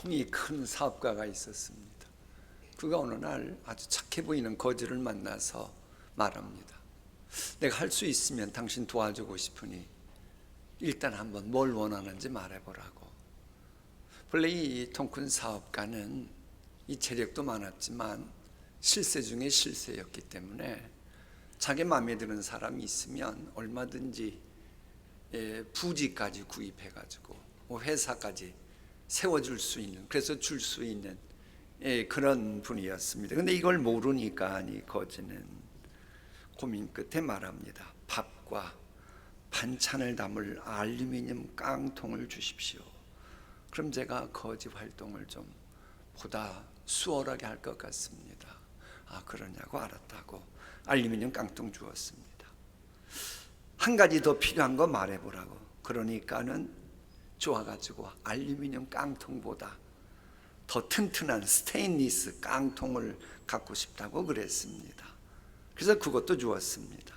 통이 큰 사업가가 있었습니다. 그가 어느 날 아주 착해 보이는 거지를 만나서 말합니다. 내가 할 수 있으면 당신 도와주고 싶으니 일단 한번 뭘 원하는지 말해보라고. 원래 이 통 큰 사업가는 이 재력도 많았지만 실세 중에 실세였기 때문에 자기 마음에 드는 사람이 있으면 얼마든지 부지까지 구입해가지고 회사까지 세워줄 수 있는, 그래서 줄 수 있는 그런 분이었습니다. 근데 이걸 모르니까 이 거지는 고민 끝에 말합니다. 밥과 반찬을 담을 알루미늄 깡통을 주십시오. 그럼 제가 거지 활동을 좀 보다 수월하게 할 것 같습니다. 아, 그러냐고. 알았다고 알루미늄 깡통 주었습니다. 한 가지 더 필요한 거 말해보라고. 그러니까는 좋아가지고 알루미늄 깡통보다 더 튼튼한 스테인리스 깡통을 갖고 싶다고 그랬습니다. 그래서 그것도 주었습니다.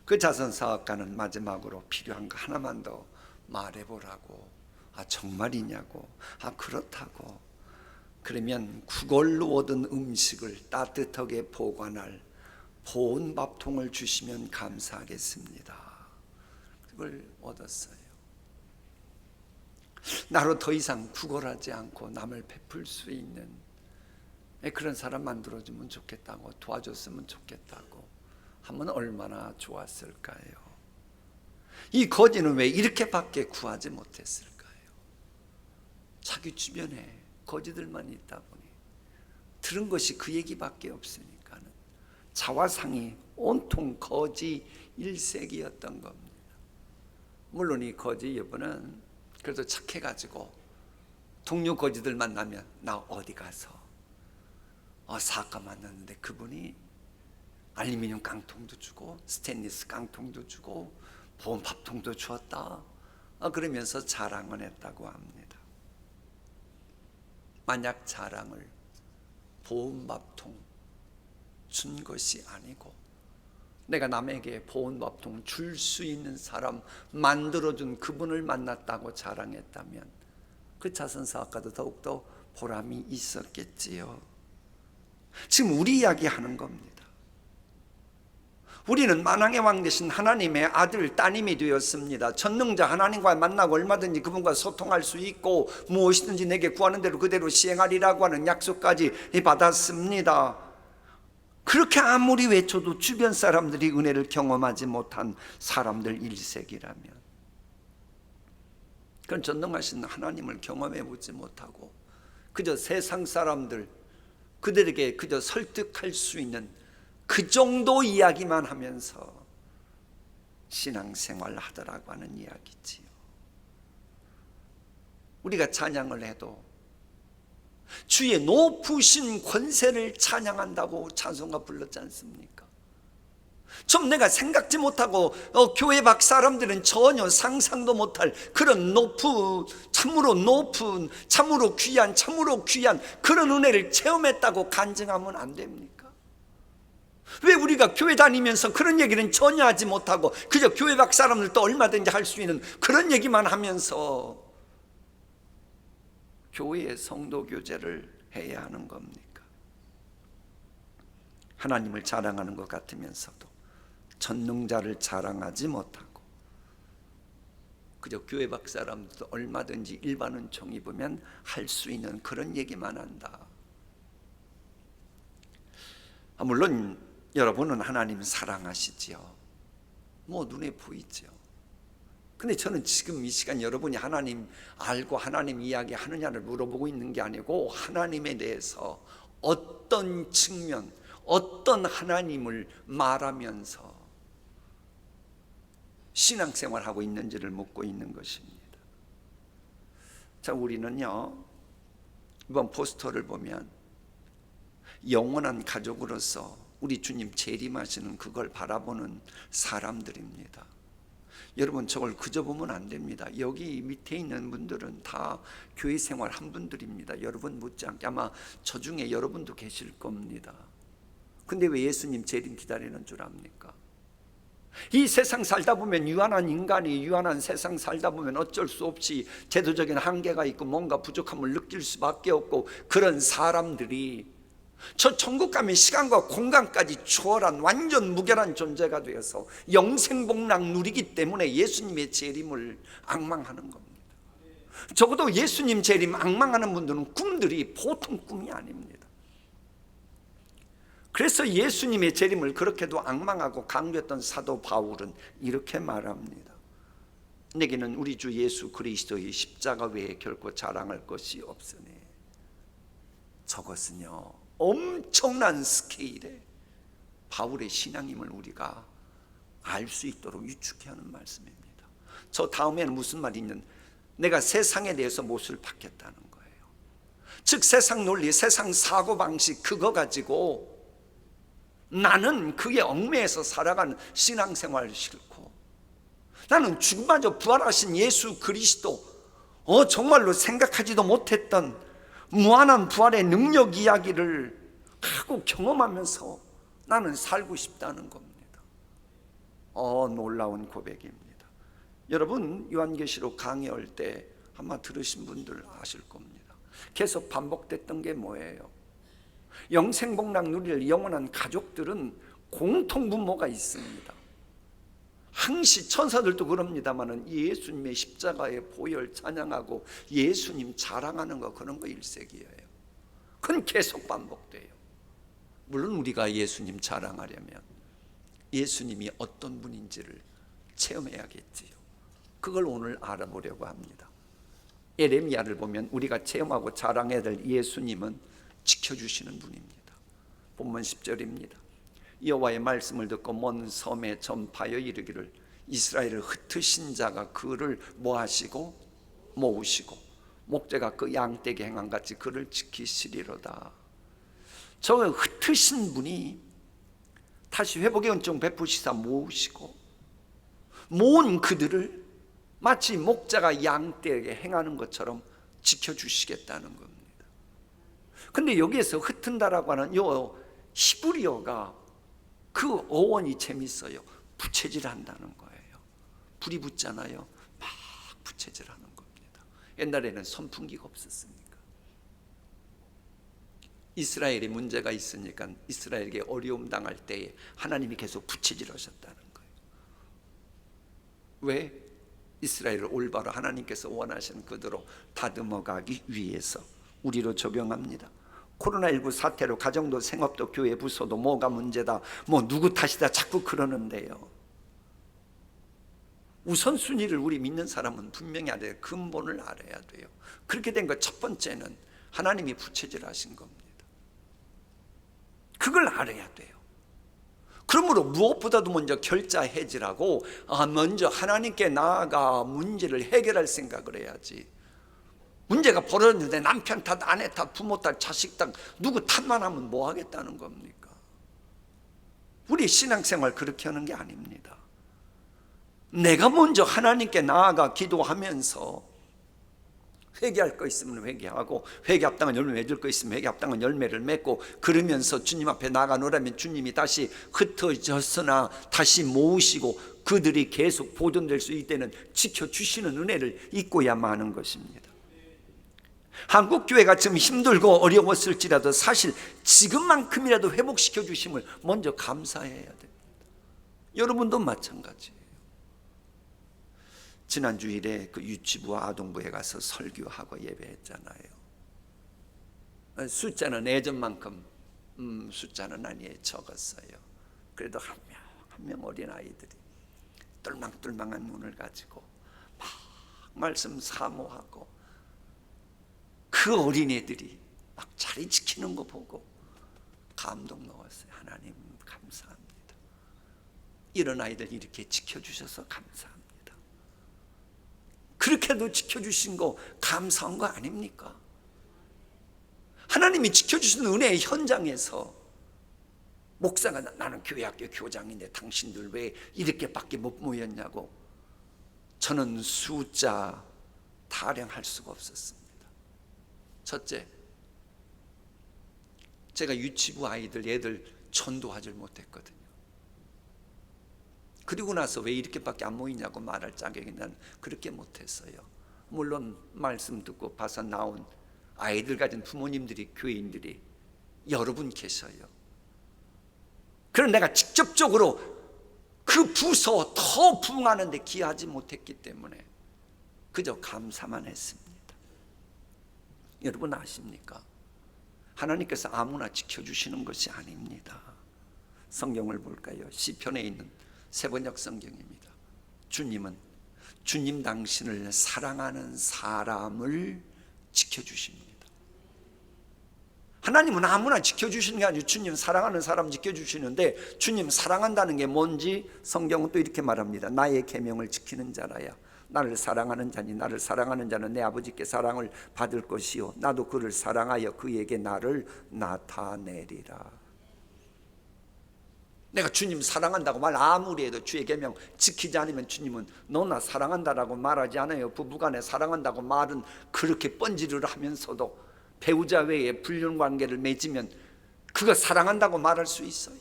그 자선사업가는 마지막으로 필요한 거 하나만 더 말해보라고. 아, 정말이냐고. 아, 그렇다고. 그러면 그걸로 얻은 음식을 따뜻하게 보관할 보온밥통을 주시면 감사하겠습니다. 그걸 얻었어요. 나로 더 이상 구걸하지 않고 남을 베풀 수 있는 그런 사람 만들어주면 좋겠다고, 도와줬으면 좋겠다고 하면 얼마나 좋았을까요? 이 거지는 왜 이렇게밖에 구하지 못했을까요? 자기 주변에 거지들만 있다 보니 들은 것이 그 얘기밖에 없으니까는 자화상이 온통 거지 일색이었던 겁니다. 물론 이 거지 여보는 그래도 착해가지고 동료 거지들 만나면 나 어디 가서 사업가 만났는데 그분이 알루미늄 깡통도 주고 스테인리스 깡통도 주고 보온 밥통도 주었다, 그러면서 자랑을 했다고 합니다. 만약 자랑을 보온 밥통 준 것이 아니고 내가 남에게 보온 밥통 줄 수 있는 사람 만들어준 그분을 만났다고 자랑했다면 그 자선사업가도 더욱더 보람이 있었겠지요. 지금 우리 이야기하는 겁니다. 우리는 만왕의 왕 되신 하나님의 아들, 따님이 되었습니다. 전능자 하나님과 만나고 얼마든지 그분과 소통할 수 있고 무엇이든지 내게 구하는 대로 그대로 시행하리라고 하는 약속까지 받았습니다. 그렇게 아무리 외쳐도 주변 사람들이 은혜를 경험하지 못한 사람들 일색이라면, 그건 전능하신 하나님을 경험해 보지 못하고 그저 세상 사람들 그들에게 그저 설득할 수 있는 그 정도 이야기만 하면서 신앙생활 하더라고 하는 이야기지요. 우리가 찬양을 해도 주의 높으신 권세를 찬양한다고 찬송가 불렀지 않습니까? 좀 내가 생각지 못하고 교회 밖 사람들은 전혀 상상도 못할 그런 참으로 높은, 참으로 귀한 그런 은혜를 체험했다고 간증하면 안 됩니까? 왜 우리가 교회 다니면서 그런 얘기는 전혀 하지 못하고 그저 교회 밖 사람들도 얼마든지 할 수 있는 그런 얘기만 하면서 교회의 성도 교제를 해야 하는 겁니까? 하나님을 자랑하는 것 같으면서도 전능자를 자랑하지 못하고 그저 교회 밖 사람들도 얼마든지 일반 은총 입으면 할 수 있는 그런 얘기만 한다. 물론 여러분은 하나님 사랑하시지요. 눈에 보이죠. 근데 저는 지금 이 시간 여러분이 하나님 알고 하나님 이야기 하느냐를 물어보고 있는 게 아니고 하나님에 대해서 어떤 측면, 어떤 하나님을 말하면서 신앙생활하고 있는지를 묻고 있는 것입니다. 자, 우리는요 이번 포스터를 보면 영원한 가족으로서 우리 주님 재림하시는 그걸 바라보는 사람들입니다. 여러분 저걸 그저 보면 안 됩니다. 여기 밑에 있는 분들은 다 교회 생활 한 분들입니다. 여러분 못지않게 아마 저 중에 여러분도 계실 겁니다. 근데 왜 예수님 재림 기다리는 줄 압니까? 이 세상 살다 보면 유한한 인간이 유한한 세상 살다 보면 어쩔 수 없이 제도적인 한계가 있고 뭔가 부족함을 느낄 수밖에 없고, 그런 사람들이 저 천국 가면 시간과 공간까지 초월한 완전 무결한 존재가 되어서 영생복락 누리기 때문에 예수님의 재림을 앙망하는 겁니다. 적어도 예수님 재림 앙망하는 분들은 꿈들이 보통 꿈이 아닙니다. 그래서 예수님의 재림을 그렇게도 앙망하고 강조했던 사도 바울은 이렇게 말합니다. 내게는 우리 주 예수 그리스도의 십자가 외에 결코 자랑할 것이 없으니. 저것은요, 엄청난 스케일의 바울의 신앙임을 우리가 알 수 있도록 유축해 하는 말씀입니다. 저 다음에는 무슨 말이 있는, 내가 세상에 대해서 못을 받겠다는 거예요. 즉 세상 논리, 세상 사고방식 그거 가지고 나는 그게 얽매여서 살아가는 신앙생활 싫고, 나는 죽음마저 부활하신 예수 그리스도 정말로 생각하지도 못했던 무한한 부활의 능력 이야기를 하고 경험하면서 나는 살고 싶다는 겁니다. 놀라운 고백입니다. 여러분 요한계시록 강의할 때 아마 들으신 분들 아실 겁니다. 계속 반복됐던 게 뭐예요? 영생복락 누릴 영원한 가족들은 공통분모가 있습니다. 항시 천사들도 그럽니다마는 예수님의 십자가의 보혈 찬양하고 예수님 자랑하는 거, 그런 거 일색이에요. 그건 계속 반복돼요. 물론 우리가 예수님 자랑하려면 예수님이 어떤 분인지를 체험해야겠지요. 그걸 오늘 알아보려고 합니다. 예레미야를 보면 우리가 체험하고 자랑해야 될 예수님은 지켜주시는 분입니다. 본문 10절입니다. 여호와의 말씀을 듣고 먼 섬에 전파하여 이르기를, 이스라엘을 흩으신 자가 그를 뭐하시고 모으시고 목자가 그 양떼에게 행한 같이 그를 지키시리로다. 저 흩으신 분이 다시 회복의 은총 베푸시사 모으시고, 모은 그들을 마치 목자가 양떼에게 행하는 것처럼 지켜주시겠다는 겁니다. 근데 여기에서 흩은다라고 하는 요 히브리어가 그 어원이 재밌어요. 부채질 한다는 거예요. 불이 붙잖아요. 막 부채질 하는 겁니다. 옛날에는 선풍기가 없었으니까. 이스라엘이 문제가 있으니까 이스라엘에게 어려움 당할 때에 하나님이 계속 부채질 하셨다는 거예요. 왜? 이스라엘을 올바로 하나님께서 원하시는 그대로 다듬어 가기 위해서. 우리로 적용합니다. 코로나19 사태로 가정도 생업도 교회 부서도 뭐가 문제다, 뭐 누구 탓이다 자꾸 그러는데요, 우선순위를 우리 믿는 사람은 분명히 알아야 돼요. 근본을 알아야 돼요. 그렇게 된 것 첫 번째는 하나님이 부채질 하신 겁니다. 그걸 알아야 돼요. 그러므로 무엇보다도 먼저 결자해지라고 먼저 하나님께 나아가 문제를 해결할 생각을 해야지. 문제가 벌어졌는데 남편 탓, 아내 탓, 부모 탓, 자식 탓, 누구 탓만 하면 뭐 하겠다는 겁니까? 우리 신앙생활 그렇게 하는 게 아닙니다. 내가 먼저 하나님께 나아가 기도하면서 회개할 거 있으면 회개하고, 회개 합당한 열매 맺을 거 있으면 회개 합당한 열매를 맺고, 그러면서 주님 앞에 나아가노라면 주님이 다시 흩어졌으나 다시 모으시고 그들이 계속 보존될 수 있다는 지켜주시는 은혜를 잊고야만 하는 것입니다. 한국교회가 지금 힘들고 어려웠을지라도 사실 지금만큼이라도 회복시켜 주심을 먼저 감사해야 됩니다. 여러분도 마찬가지예요. 지난 주일에 그 유치부와 아동부에 가서 설교하고 예배했잖아요. 숫자는 예전만큼 숫자는 아니에요. 적었어요. 그래도 한 명 어린 아이들이 똘망똘망한 눈을 가지고 막 말씀 사모하고, 그 어린애들이 막 자리 지키는 거 보고 감동 넣었어요. 하나님 감사합니다. 이런 아이들 이렇게 지켜주셔서 감사합니다. 그렇게도 지켜주신 거 감사한 거 아닙니까? 하나님이 지켜주신 은혜의 현장에서 목사가 나는 교회학교 교장인데 당신들 왜 이렇게밖에 못 모였냐고, 저는 숫자 타령할 수가 없었습니다. 첫째, 제가 유치부 아이들 얘들 전도하지 못했거든요. 그리고 나서 왜 이렇게밖에 안 모이냐고 말할 자격이 난 그렇게 못했어요. 물론 말씀 듣고 봐서 나온 아이들 가진 부모님들이, 교인들이 여러분 계셔요. 그럼 내가 직접적으로 그 부서 더 부흥하는 데 기여하지 못했기 때문에 그저 감사만 했습니다. 여러분 아십니까? 하나님께서 아무나 지켜주시는 것이 아닙니다. 성경을 볼까요? 시편에 있는 세번역 성경입니다. 주님은 주님 당신을 사랑하는 사람을 지켜주십니다. 하나님은 아무나 지켜주시는 게 아니고 주님 사랑하는 사람 지켜주시는데, 주님 사랑한다는 게 뭔지 성경은 또 이렇게 말합니다. 나의 계명을 지키는 자라야 나를 사랑하는 자니 나를 사랑하는 자는 내 아버지께 사랑을 받을 것이요 나도 그를 사랑하여 그에게 나를 나타내리라. 내가 주님 사랑한다고 말 아무리 해도 주의 계명 지키지 않으면 주님은 너 나 사랑한다라고 말하지 않아요. 부부간에 사랑한다고 말은 그렇게 뻔지를 하면서도 배우자 외에 불륜관계를 맺으면 그거 사랑한다고 말할 수 있어요?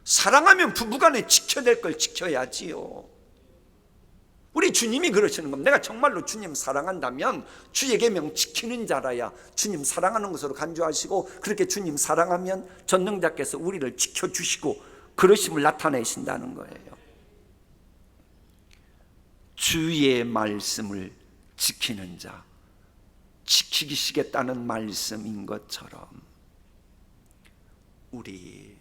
사랑하면 부부간에 지켜야 될 걸 지켜야지요. 우리 주님이 그러시는 겁니다. 내가 정말로 주님 사랑한다면 주의 계명 지키는 자라야 주님 사랑하는 것으로 간주하시고, 그렇게 주님 사랑하면 전능자께서 우리를 지켜주시고 그러심을 나타내신다는 거예요. 주의 말씀을 지키는 자, 지키시겠다는 말씀인 것처럼 우리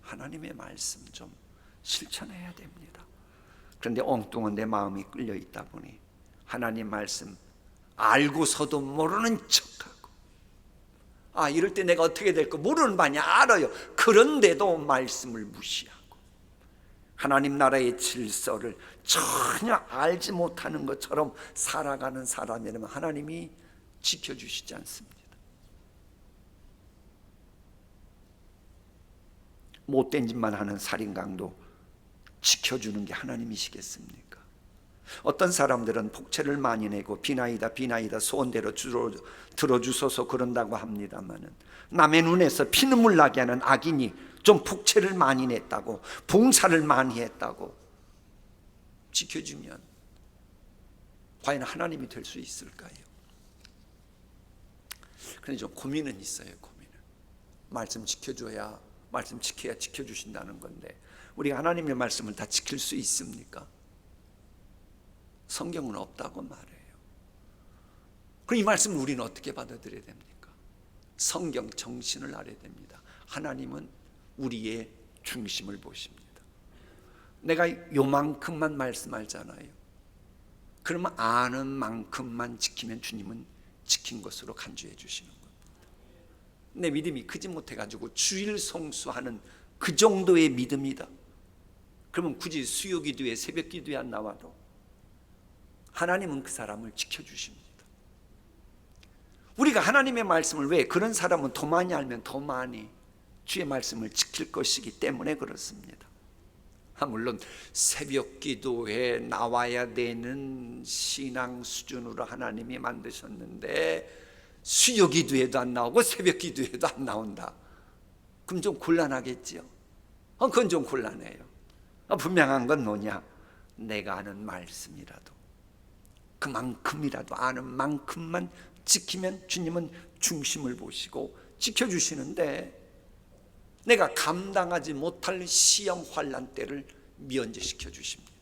하나님의 말씀 좀 실천해야 됩니다. 그런데 엉뚱한 내 마음이 끌려 있다 보니 하나님 말씀 알고서도 모르는 척하고, 이럴 때 내가 어떻게 될까 모르는 바냐 알아요. 그런데도 말씀을 무시하고 하나님 나라의 질서를 전혀 알지 못하는 것처럼 살아가는 사람이라면 하나님이 지켜주시지 않습니다. 못된 짓만 하는 살인강도 지켜주는 게 하나님이시겠습니까? 어떤 사람들은 복채를 많이 내고 비나이다 소원대로 들어주소서 그런다고 합니다마는, 남의 눈에서 피눈물 나게 하는 악인이 좀 복채를 많이 냈다고, 봉사를 많이 했다고 지켜주면 과연 하나님이 될 수 있을까요? 그런데 좀 고민은 있어요. 고민은 말씀 지켜줘야, 말씀 지켜야 지켜주신다는 건데 우리가 하나님의 말씀을 다 지킬 수 있습니까? 성경은 없다고 말해요. 그럼 이 말씀을 우리는 어떻게 받아들여야 됩니까? 성경 정신을 알아야 됩니다. 하나님은 우리의 중심을 보십니다. 내가 요만큼만 말씀하잖아요. 그러면 아는 만큼만 지키면 주님은 지킨 것으로 간주해 주시는 겁니다. 내 믿음이 크지 못해가지고 주일 성수하는 그 정도의 믿음이다. 그러면 굳이 수요기도에 새벽기도에 안 나와도 하나님은 그 사람을 지켜주십니다. 우리가 하나님의 말씀을, 왜? 그런 사람은 더 많이 알면 더 많이 주의 말씀을 지킬 것이기 때문에 그렇습니다. 물론 새벽기도에 나와야 되는 신앙 수준으로 하나님이 만드셨는데 수요기도에도 안 나오고 새벽기도에도 안 나온다. 그럼 좀 곤란하겠지요? 그건 좀 곤란해요. 분명한 건 뭐냐? 내가 아는 말씀이라도 그만큼이라도 아는 만큼만 지키면 주님은 중심을 보시고 지켜주시는데, 내가 감당하지 못할 시험 환난 때를 면제시켜 주십니다.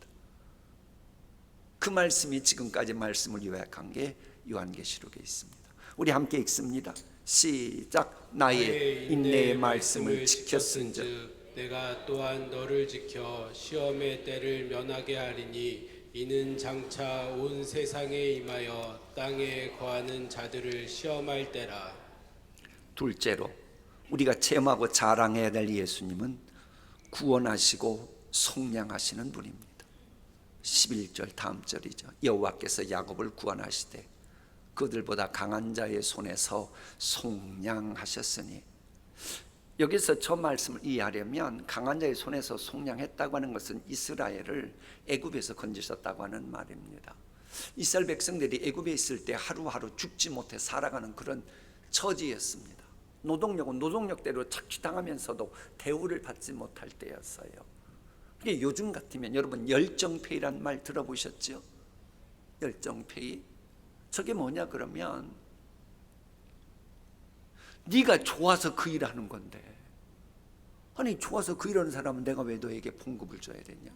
그 말씀이 지금까지 말씀을 요약한 게 요한계시록에 있습니다. 우리 함께 읽습니다. 시작. 나의 인내의 말씀을 지켰은즉 내가 또한 너를 지켜 시험의 때를 면하게 하리니 이는 장차 온 세상에 임하여 땅에 거하는 자들을 시험할 때라. 둘째로 우리가 체험하고 자랑해야 될 예수님은 구원하시고 속량하시는 분입니다. 11절 다음 절이죠. 여호와께서 야곱을 구원하시되 그들보다 강한 자의 손에서 속량하셨으니, 여기서 저 말씀을 이해하려면 강한 자의 손에서 속량했다고 하는 것은 이스라엘을 애굽에서 건지셨다고 하는 말입니다. 이스라엘 백성들이 애굽에 있을 때 하루하루 죽지 못해 살아가는 그런 처지였습니다. 노동력은 노동력대로 착취당하면서도 대우를 받지 못할 때였어요. 이게 요즘 같으면 여러분 열정페이란 말 들어보셨죠? 열정페이. 저게 뭐냐 그러면 네가 좋아서 그 일하는 건데, 아니 좋아서 그 일하는 사람은 내가 왜 너에게 봉급을 줘야 되냐?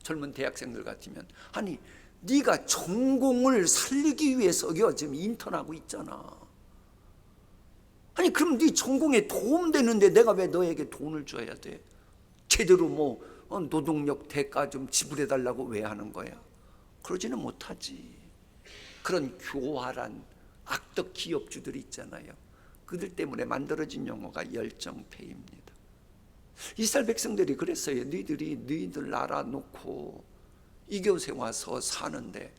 젊은 대학생들 같으면 아니 네가 전공을 살리기 위해서 지금 인턴하고 있잖아. 아니 그럼 네 전공에 도움되는데 내가 왜 너에게 돈을 줘야 돼? 제대로 노동력 대가 좀 지불해 달라고 왜 하는 거야? 그러지는 못하지. 그런 교활한 악덕 기업주들이 있잖아요. 그들 때문에 만들어진 용어가 열정페이입니다. 이스라엘 백성들이 그랬어요. 너희들 나라 놓고 이곳에 와서 사는데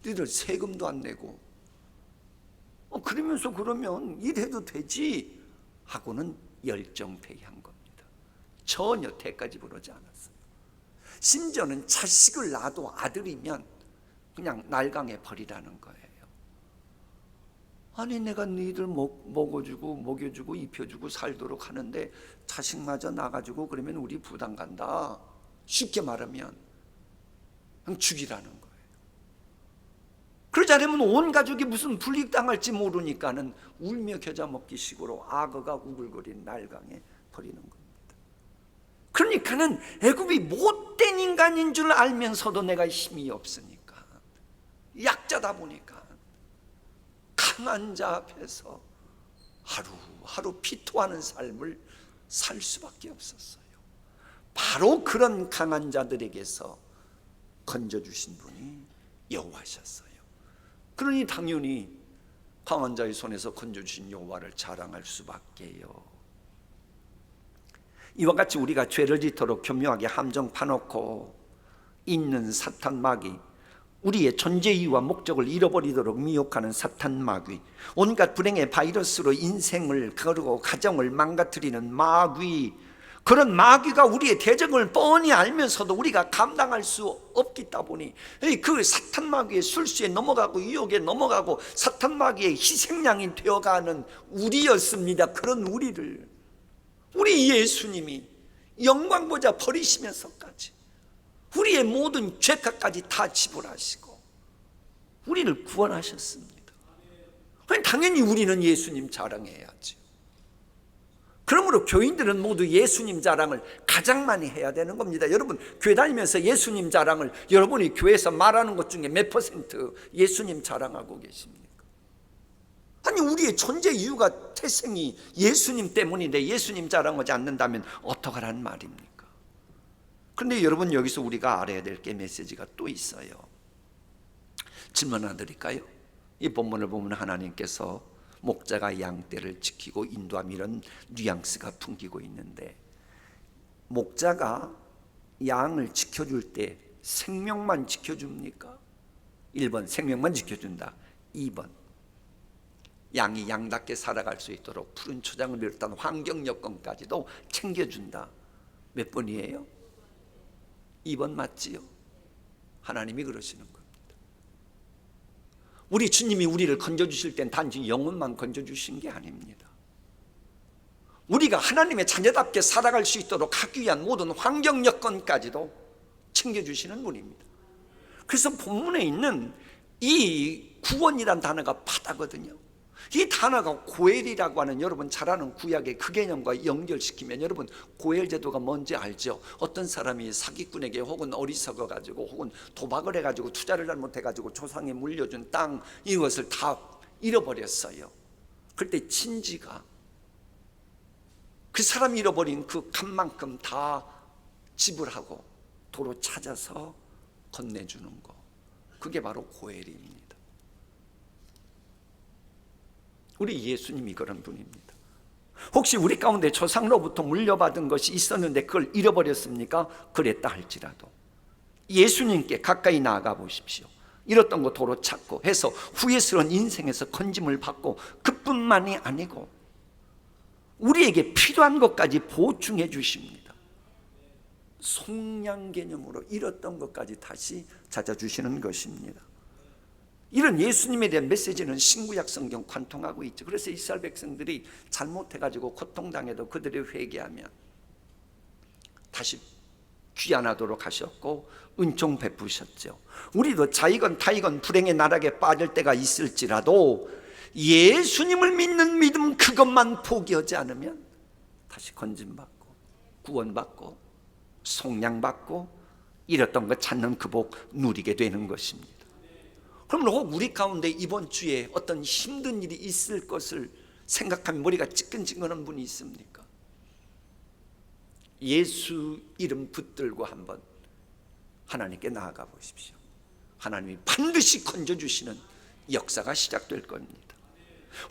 너희들 세금도 안 내고 그러면서 그러면 일해도 되지 하고는 열정페이한 겁니다. 전혀 대가지 부르지 않았어요. 심지어는 자식을 낳아도 아들이면 그냥 날강에 버리라는 거예요. 아니 내가 너희들 먹여주고 입혀주고 살도록 하는데 자식마저 나가지고 그러면 우리 부담 간다. 쉽게 말하면 그냥 죽이라는 거예요. 그러지 않으면 온 가족이 무슨 불이익당할지 모르니까는 울며 겨자 먹기 식으로 악어가 우글거린 날강에 버리는 겁니다. 그러니까는 애굽이 못된 인간인 줄 알면서도 내가 힘이 없으니까, 약자다 보니까 강한 자 앞에서 하루하루 피토하는 삶을 살 수밖에 없었어요. 바로 그런 강한 자들에게서 건져주신 분이 여호와셨어요. 그러니 당연히 강한 자의 손에서 건져주신 여호와를 자랑할 수밖에요. 이와 같이 우리가 죄를 짓도록 교묘하게 함정 파놓고 있는 사탄 마귀, 우리의 존재 이유와 목적을 잃어버리도록 미혹하는 사탄 마귀, 온갖 불행의 바이러스로 인생을 그리고 가정을 망가뜨리는 마귀, 그런 마귀가 우리의 대적을 뻔히 알면서도 우리가 감당할 수 없겠다 보니 그 사탄 마귀의 술수에 넘어가고 유혹에 넘어가고 사탄 마귀의 희생양이 되어가는 우리였습니다. 그런 우리 예수님이 영광보좌 버리시면서까지 우리의 모든 죄값까지 다 지불하시고 우리를 구원하셨습니다. 당연히 우리는 예수님 자랑해야죠. 그러므로 교인들은 모두 예수님 자랑을 가장 많이 해야 되는 겁니다. 여러분 교회 다니면서 예수님 자랑을 여러분이 교회에서 말하는 것 중에 몇 퍼센트 예수님 자랑하고 계십니까? 아니 우리의 존재 이유가 태생이 예수님 때문인데 예수님 자랑하지 않는다면 어떡하라는 말입니까? 그런데 여러분 여기서 우리가 알아야 될 게 메시지가 또 있어요. 질문 하나 드릴까요? 이 본문을 보면 하나님께서 목자가 양떼를 지키고 인도함 이런 뉘앙스가 풍기고 있는데, 목자가 양을 지켜줄 때 생명만 지켜줍니까? 1번 생명만 지켜준다. 2번 양이 양답게 살아갈 수 있도록 푸른 초장을 비롯한 환경 여건까지도 챙겨준다. 몇 번이에요? 2번 맞지요? 하나님이 그러시는 겁니다. 우리 주님이 우리를 건져주실 땐 단지 영혼만 건져주신 게 아닙니다. 우리가 하나님의 자녀답게 살아갈 수 있도록 하기 위한 모든 환경 여건까지도 챙겨주시는 분입니다. 그래서 본문에 있는 이 구원이란 단어가 바다거든요. 이 단어가 고엘이라고 하는 여러분 잘 아는 구약의 그 개념과 연결시키면 여러분 고엘 제도가 뭔지 알죠? 어떤 사람이 사기꾼에게 혹은 어리석어 가지고 혹은 도박을 해가지고 투자를 잘못해가지고 조상에 물려준 땅 이것을 다 잃어버렸어요. 그때 친지가 그 사람이 잃어버린 그 값만큼 다 지불하고 도로 찾아서 건네주는 거, 그게 바로 고엘입니다. 우리 예수님이 그런 분입니다. 혹시 우리 가운데 조상로부터 물려받은 것이 있었는데 그걸 잃어버렸습니까? 그랬다 할지라도 예수님께 가까이 나아가 보십시오. 잃었던 거 도로 찾고 해서 후회스러운 인생에서 건짐을 받고, 그뿐만이 아니고 우리에게 필요한 것까지 보충해 주십니다. 속량 개념으로 잃었던 것까지 다시 찾아주시는 것입니다. 이런 예수님에 대한 메시지는 신구약 성경 관통하고 있죠. 그래서 이스라엘 백성들이 잘못해가지고 고통당해도 그들이 회개하면 다시 귀환하도록 하셨고 은총 베푸셨죠. 우리도 자이건 타이건 불행의 나락에 빠질 때가 있을지라도 예수님을 믿는 믿음 그것만 포기하지 않으면 다시 건진받고 구원받고 속량받고 잃었던 것 찾는 그 복 누리게 되는 것입니다. 그럼 혹 우리 가운데 이번 주에 어떤 힘든 일이 있을 것을 생각하면 머리가 찌끈찌끈한 분이 있습니까? 예수 이름 붙들고 한번 하나님께 나아가 보십시오. 하나님이 반드시 건져주시는 역사가 시작될 겁니다.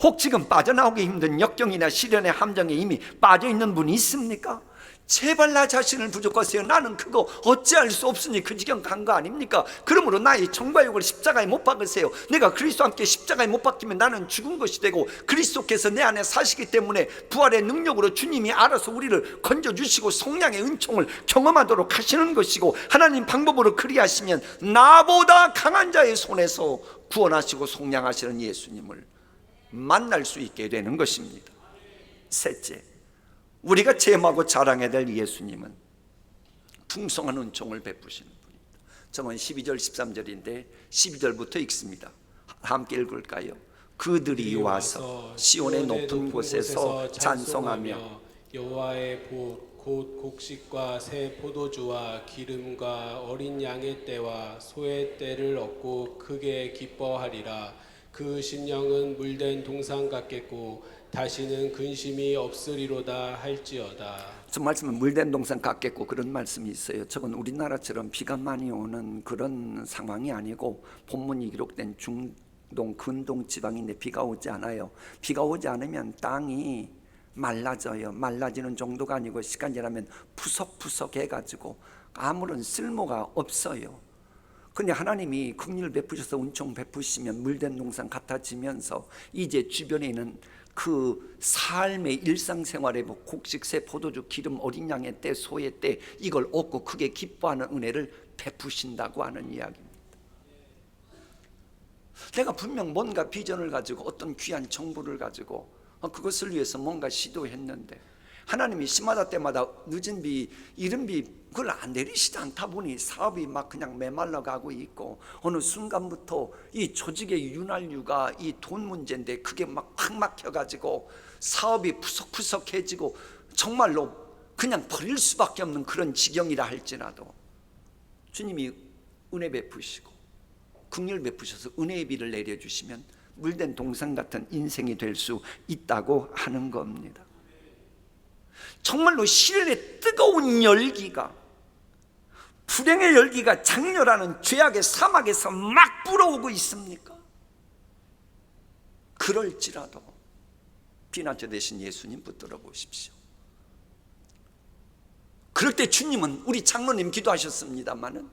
혹 지금 빠져나오기 힘든 역경이나 시련의 함정에 이미 빠져있는 분이 있습니까? 제발 나 자신을 부족하세요. 나는 그거 어찌할 수 없으니 그 지경 간 거 아닙니까? 그러므로 나의 정과 욕을 십자가에 못 박으세요. 내가 그리스도와 함께 십자가에 못 박히면 나는 죽은 것이 되고 그리스도께서 내 안에 사시기 때문에 부활의 능력으로 주님이 알아서 우리를 건져주시고 속량의 은총을 경험하도록 하시는 것이고, 하나님 방법으로 그리하시면 나보다 강한 자의 손에서 구원하시고 속량하시는 예수님을 만날 수 있게 되는 것입니다. 셋째, 우리가 제마고 자랑해야 될 예수님은 풍성한 은총을 베푸시는 분입니다. 저는 12절 13절인데 12절부터 읽습니다. 함께 읽을까요? 그들이 와서 시온의 높은 곳에서 찬송하며 여호와의 복 곧 곡식과 새 포도주와 기름과 어린 양의 때와 소의 때를 얻고 크게 기뻐하리라. 그 신령은 물된 동상 같겠고 다시는 근심이 없으리로다 할지어다. 저 말씀은 물된 동산 같겠고 그런 말씀이 있어요. 저건 우리나라처럼 비가 많이 오는 그런 상황이 아니고 본문이 기록된 중동 근동 지방인데 비가 오지 않아요. 비가 오지 않으면 땅이 말라져요. 말라지는 정도가 아니고 시간이 지나면 푸석푸석 해가지고 아무런 쓸모가 없어요. 근데 하나님이 긍휼 베푸셔서 은총 베푸시면 물된 동산 같아지면서 이제 주변에 있는 그 삶의 일상생활에 뭐 곡식, 새 포도주, 기름, 어린 양의 때, 소의 때 이걸 얻고 크게 기뻐하는 은혜를 베푸신다고 하는 이야기입니다. 내가 분명 뭔가 비전을 가지고 어떤 귀한 정보를 가지고 그것을 위해서 뭔가 시도했는데 하나님이 시마다 때마다 늦은 비, 이른 비 그걸 안 내리시지 않다 보니 사업이 막 그냥 메말라 가고 있고, 어느 순간부터 이 조직의 윤활유가 이 돈 문제인데 그게 막 팍 막혀가지고 사업이 푸석푸석해지고 정말로 그냥 버릴 수밖에 없는 그런 지경이라 할지라도 주님이 은혜 베푸시고 긍휼 베푸셔서 은혜의 비를 내려주시면 물된 동상 같은 인생이 될 수 있다고 하는 겁니다. 정말로 시련의 뜨거운 열기가, 불행의 열기가 장렬하는 죄악의 사막에서 막 불어오고 있습니까? 그럴지라도 비난자 되신 예수님 붙들어 보십시오. 그럴 때 주님은 우리 장로님 기도하셨습니다마는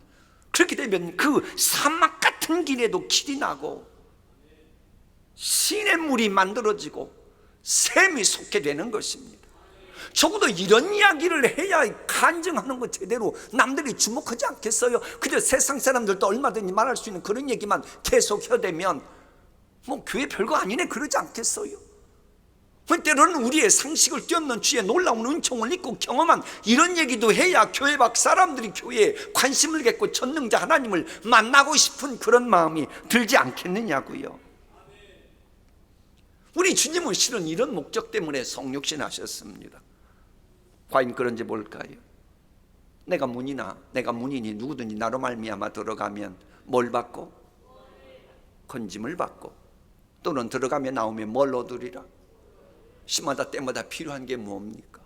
그렇게 되면 그 사막 같은 길에도 길이 나고 시냇물이 만들어지고 샘이 솟게 되는 것입니다. 적어도 이런 이야기를 해야 간증하는 거 제대로 남들이 주목하지 않겠어요? 그저 세상 사람들도 얼마든지 말할 수 있는 그런 얘기만 계속 해대면 뭐 교회 별거 아니네 그러지 않겠어요? 때로는 우리의 상식을 뛰어넘는 주의 놀라운 은총을 잊고 경험한 이런 얘기도 해야 교회 밖 사람들이 교회에 관심을 갖고 전능자 하나님을 만나고 싶은 그런 마음이 들지 않겠느냐고요. 우리 주님은 실은 이런 목적 때문에 성육신 하셨습니다. 과연 그런지 뭘까요? 내가 문이니 누구든지 나로 말미암아 들어가면 뭘 받고? 건짐을 받고, 또는 들어가면 나오면 뭘 얻으리라? 시마다 때마다 필요한 게 뭡니까?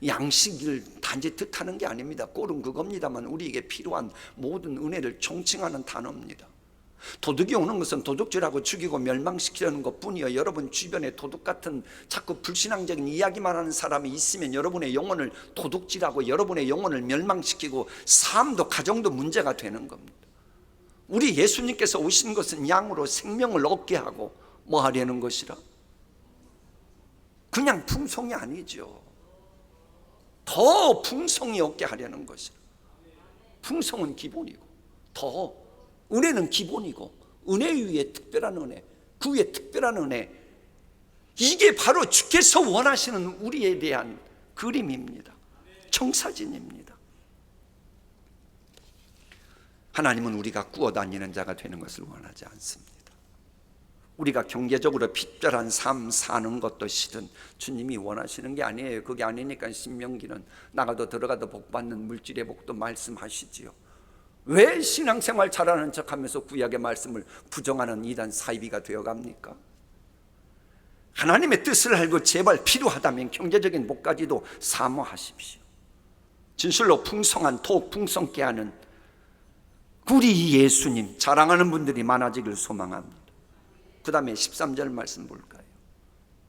양식을 단지 뜻하는 게 아닙니다. 꼴은 그겁니다만 우리에게 필요한 모든 은혜를 총칭하는 단어입니다. 도둑이 오는 것은 도둑질하고 죽이고 멸망시키려는 것뿐이요, 여러분 주변에 도둑 같은 자꾸 불신앙적인 이야기만 하는 사람이 있으면 여러분의 영혼을 도둑질하고 여러분의 영혼을 멸망시키고 삶도 가정도 문제가 되는 겁니다. 우리 예수님께서 오신 것은 양으로 생명을 얻게 하고 뭐 하려는 것이라? 그냥 풍성이 아니죠. 더 풍성히 얻게 하려는 것이라. 풍성은 기본이고 더 은혜는 기본이고, 은혜 위에 특별한 은혜, 그 위에 특별한 은혜, 이게 바로 주께서 원하시는 우리에 대한 그림입니다. 청사진입니다. 하나님은 우리가 꾸어 다니는 자가 되는 것을 원하지 않습니다. 우리가 경제적으로 핍절한 삶 사는 것도 실은 주님이 원하시는 게 아니에요. 그게 아니니까 신명기는 나가도 들어가도 복받는 물질의 복도 말씀하시지요. 왜 신앙생활 잘하는 척하면서 구약의 말씀을 부정하는 이단 사이비가 되어갑니까? 하나님의 뜻을 알고 제발 필요하다면 경제적인 복까지도 사모하십시오. 진실로 풍성한 더욱 풍성케 하는 우리 예수님 자랑하는 분들이 많아지길 소망합니다. 그 다음에 13절 말씀 볼까요?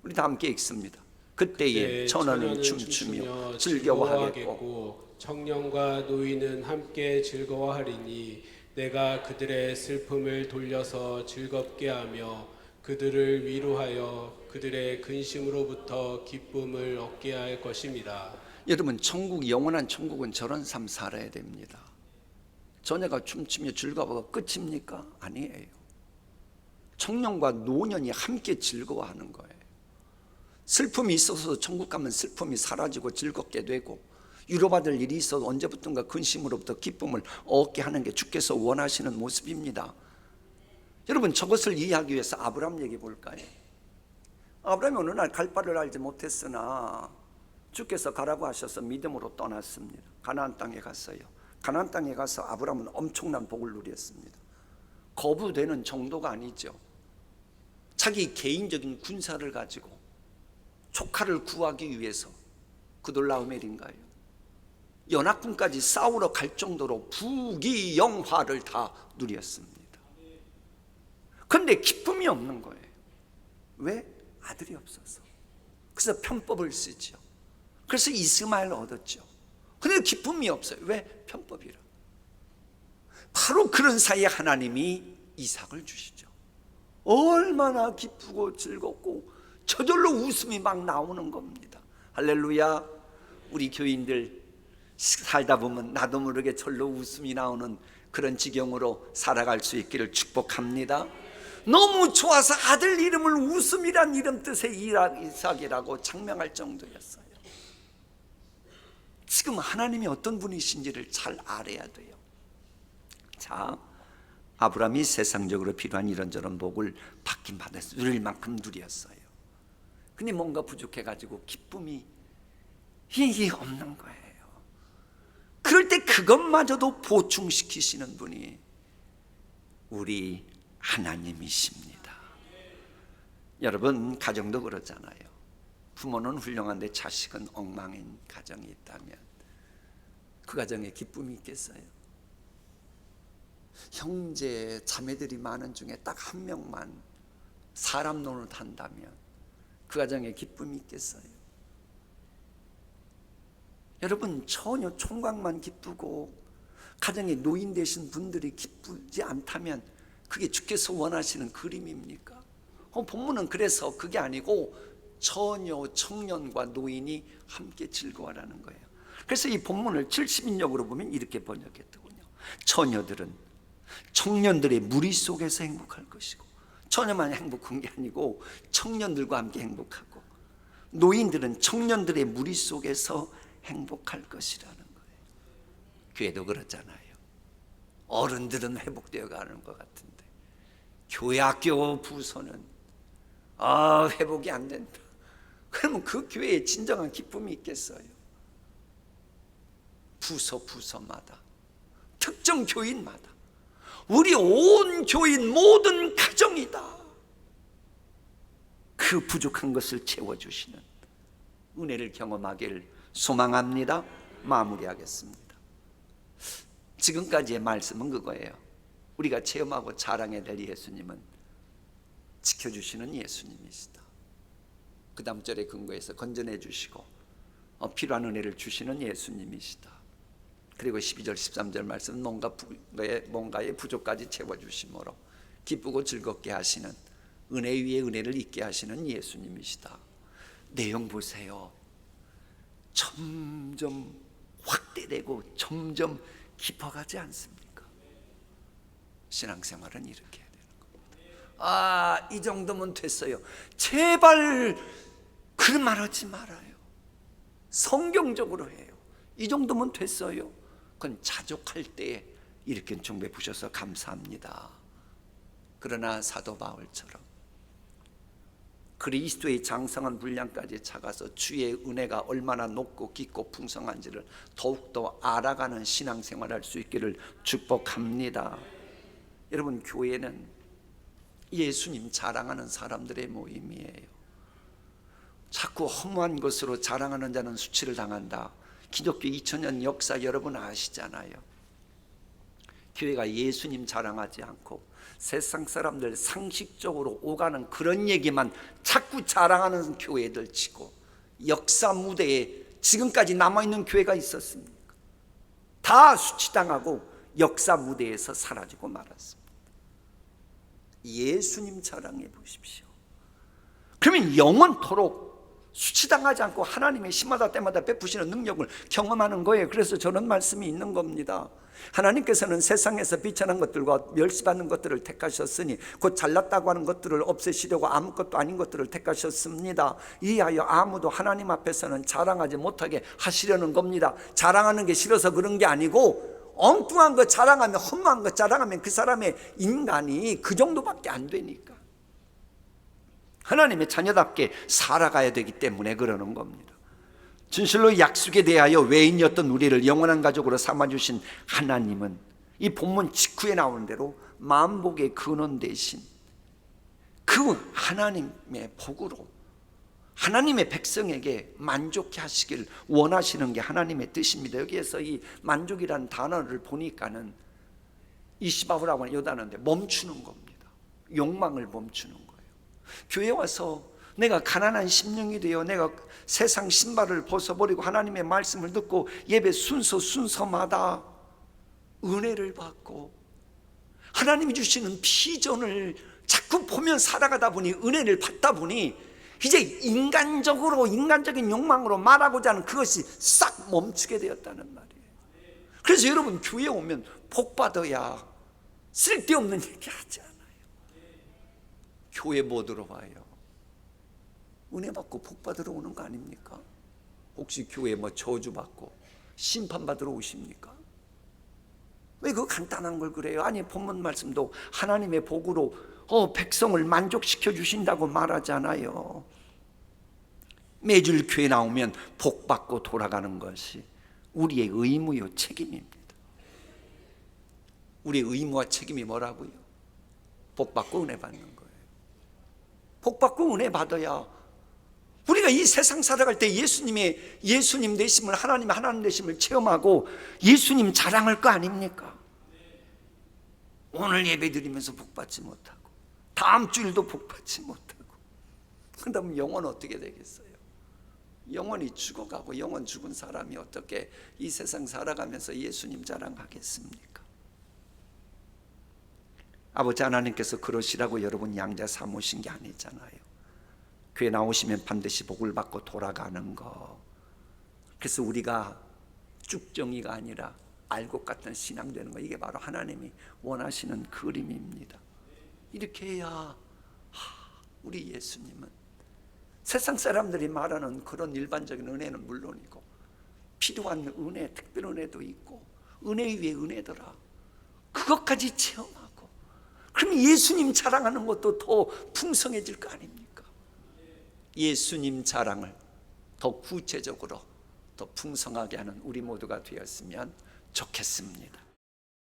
우리 다 함께 읽습니다. 그때에 천하는 춤추며 즐거워하겠고 청년과 노인은 함께 즐거워하리니 내가 그들의 슬픔을 돌려서 즐겁게 하며 그들을 위로하여 그들의 근심으로부터 기쁨을 얻게 할 것입니다. 여러분, 천국, 영원한 천국은 저런 삶 살아야 됩니다. 전에가 춤추며 즐거워가 끝입니까? 아니에요. 청년과 노년이 함께 즐거워하는 거예요. 슬픔이 있어서 천국 가면 슬픔이 사라지고 즐겁게 되고, 위로받을 일이 있어서 언제부턴가 근심으로부터 기쁨을 얻게 하는 게 주께서 원하시는 모습입니다. 여러분, 저것을 이해하기 위해서 아브라함 얘기 볼까요? 아브라함이 어느 날 갈 바를 알지 못했으나 주께서 가라고 하셔서 믿음으로 떠났습니다. 가나안 땅에 갔어요. 가나안 땅에 가서 아브라함은 엄청난 복을 누렸습니다. 거부되는 정도가 아니죠. 자기 개인적인 군사를 가지고 조카를 구하기 위해서 그돌라오멜인가요? 연합군까지 싸우러 갈 정도로 부귀영화를 다 누렸습니다. 그런데 기쁨이 없는 거예요. 왜? 아들이 없어서. 그래서 편법을 쓰죠. 그래서 이스마엘 얻었죠. 그런데 기쁨이 없어요. 왜? 편법이라. 바로 그런 사이에 하나님이 이삭을 주시죠. 얼마나 기쁘고 즐겁고 저절로 웃음이 막 나오는 겁니다. 할렐루야. 우리 교인들 살다 보면 나도 모르게 절로 웃음이 나오는 그런 지경으로 살아갈 수 있기를 축복합니다. 너무 좋아서 아들 이름을 웃음이란 이름 뜻의 이삭이라고 장명할 정도였어요. 지금 하나님이 어떤 분이신지를 잘 알아야 돼요. 자, 아브라함이 세상적으로 필요한 이런저런 복을 받긴 받았어요. 누릴 만큼 누렸어요. 근데 뭔가 부족해가지고 기쁨이 없는 거예요. 그럴 때 그것마저도 보충시키시는 분이 우리 하나님이십니다. 여러분, 가정도 그렇잖아요. 부모는 훌륭한데 자식은 엉망인 가정이 있다면 그 가정에 기쁨이 있겠어요? 형제 자매들이 많은 중에 딱 한 명만 사람 노릇 한다면 그 가정에 기쁨이 있겠어요? 여러분, 전혀 총각만 기쁘고 가정에 노인 되신 분들이 기쁘지 않다면 그게 주께서 원하시는 그림입니까? 본문은 그래서 그게 아니고 처녀, 청년과 노인이 함께 즐거워하라는 거예요. 그래서 이 본문을 70인역으로 보면 이렇게 번역했더군요. 처녀들은 청년들의 무리 속에서 행복할 것이고, 처녀만 행복한 게 아니고 청년들과 함께 행복하고, 노인들은 청년들의 무리 속에서 행복할 것이라는 거예요. 교회도 그렇잖아요. 어른들은 회복되어 가는 것 같은데 교회 학교 부서는 회복이 안 된다. 그러면 그 교회에 진정한 기쁨이 있겠어요? 부서마다, 특정 교인마다, 우리 온 교인 모든 가정이다. 그 부족한 것을 채워주시는 은혜를 경험하기를 소망합니다. 마무리하겠습니다. 지금까지의 말씀은 그거예요. 우리가 체험하고 자랑해야 될 예수님은 지켜주시는 예수님이시다. 그 다음 절에 근거해서 건전해 주시고 필요한 은혜를 주시는 예수님이시다. 그리고 12절 13절 말씀은 뭔가의 부족까지 채워주심으로 기쁘고 즐겁게 하시는, 은혜 위에 은혜를 있게 하시는 예수님이시다. 내용 보세요. 점점 확대되고 점점 깊어가지 않습니까? 신앙생활은 이렇게 해야 되는 겁니다. 이 정도면 됐어요. 제발 그런 말 하지 말아요. 성경적으로 해요. 이 정도면 됐어요. 그건 자족할 때 일으킨 종 베푸셔서 감사합니다. 그러나 사도 바울처럼 그리스도의 장성한 분량까지 차가서 주의 은혜가 얼마나 높고 깊고 풍성한지를 더욱더 알아가는 신앙생활을 할 수 있기를 축복합니다. 여러분, 교회는 예수님 자랑하는 사람들의 모임이에요. 자꾸 허무한 것으로 자랑하는 자는 수치를 당한다. 기독교 2000년 역사 여러분 아시잖아요. 교회가 예수님 자랑하지 않고 세상 사람들 상식적으로 오가는 그런 얘기만 자꾸 자랑하는 교회들 치고 역사 무대에 지금까지 남아있는 교회가 있었습니까? 다 수치당하고 역사 무대에서 사라지고 말았습니다. 예수님 자랑해 보십시오. 그러면 영원토록 수치당하지 않고 하나님의 시마다 때마다 베푸시는 능력을 경험하는 거예요. 그래서 저런 말씀이 있는 겁니다. 하나님께서는 세상에서 비천한 것들과 멸시받는 것들을 택하셨으니 곧 잘났다고 하는 것들을 없애시려고 아무것도 아닌 것들을 택하셨습니다. 이하여 아무도 하나님 앞에서는 자랑하지 못하게 하시려는 겁니다. 자랑하는 게 싫어서 그런 게 아니고 엉뚱한 거 자랑하면, 험한 거 자랑하면 그 사람의 인간이 그 정도밖에 안 되니까 하나님의 자녀답게 살아가야 되기 때문에 그러는 겁니다. 진실로 약속에 대하여 외인이었던 우리를 영원한 가족으로 삼아주신 하나님은 이 본문 직후에 나오는 대로 만복의 근원 대신 그 하나님의 복으로 하나님의 백성에게 만족해 하시길 원하시는 게 하나님의 뜻입니다. 여기에서 이 만족이라는 단어를 보니까는 이시바브라고 하는 이 단어인데 멈추는 겁니다. 욕망을 멈추는 거예요. 교회 와서 내가 가난한 심령이 되어 내가 세상 신발을 벗어버리고 하나님의 말씀을 듣고 예배 순서마다 은혜를 받고 하나님이 주시는 비전을 자꾸 보면 살아가다 보니 은혜를 받다 보니 이제 인간적인 욕망으로 말하고자 하는 그것이 싹 멈추게 되었다는 말이에요. 그래서 여러분 교회에 오면 복 받아야 쓸데없는 얘기 하지 않아요. 교회 뭐 들어와요? 은혜 받고 복 받으러 오는 거 아닙니까? 혹시 교회 뭐 저주 받고 심판 받으러 오십니까? 왜 그 간단한 걸 그래요? 아니 본문 말씀도 하나님의 복으로 백성을 만족시켜 주신다고 말하잖아요. 매주 교회 나오면 복 받고 돌아가는 것이 우리의 의무요 책임입니다. 우리의 의무와 책임이 뭐라고요? 복 받고 은혜 받는 거예요. 복 받고 은혜 받아야 우리가 이 세상 살아갈 때 예수님 되심을, 하나님 되심을 체험하고 예수님 자랑할 거 아닙니까? 오늘 예배 드리면서 복 받지 못하고 다음 주일도 복 받지 못하고 그다음 영혼 어떻게 되겠어요? 영혼이 죽어가고 영혼 죽은 사람이 어떻게 이 세상 살아가면서 예수님 자랑하겠습니까? 아버지 하나님께서 그러시라고 여러분 양자 삼으신 게 아니잖아요. 교회 나오시면 반드시 복을 받고 돌아가는 거. 그래서 우리가 쭉정이가 아니라 알곡 같은 신앙 되는 거, 이게 바로 하나님이 원하시는 그림입니다. 이렇게 해야 우리 예수님은 세상 사람들이 말하는 그런 일반적인 은혜는 물론이고 필요한 은혜, 특별 은혜도 있고 은혜 위에 은혜더라, 그것까지 체험하고 그럼 예수님 자랑하는 것도 더 풍성해질 거 아닙니까? 예수님 자랑을 더 구체적으로 더 풍성하게 하는 우리 모두가 되었으면 좋겠습니다.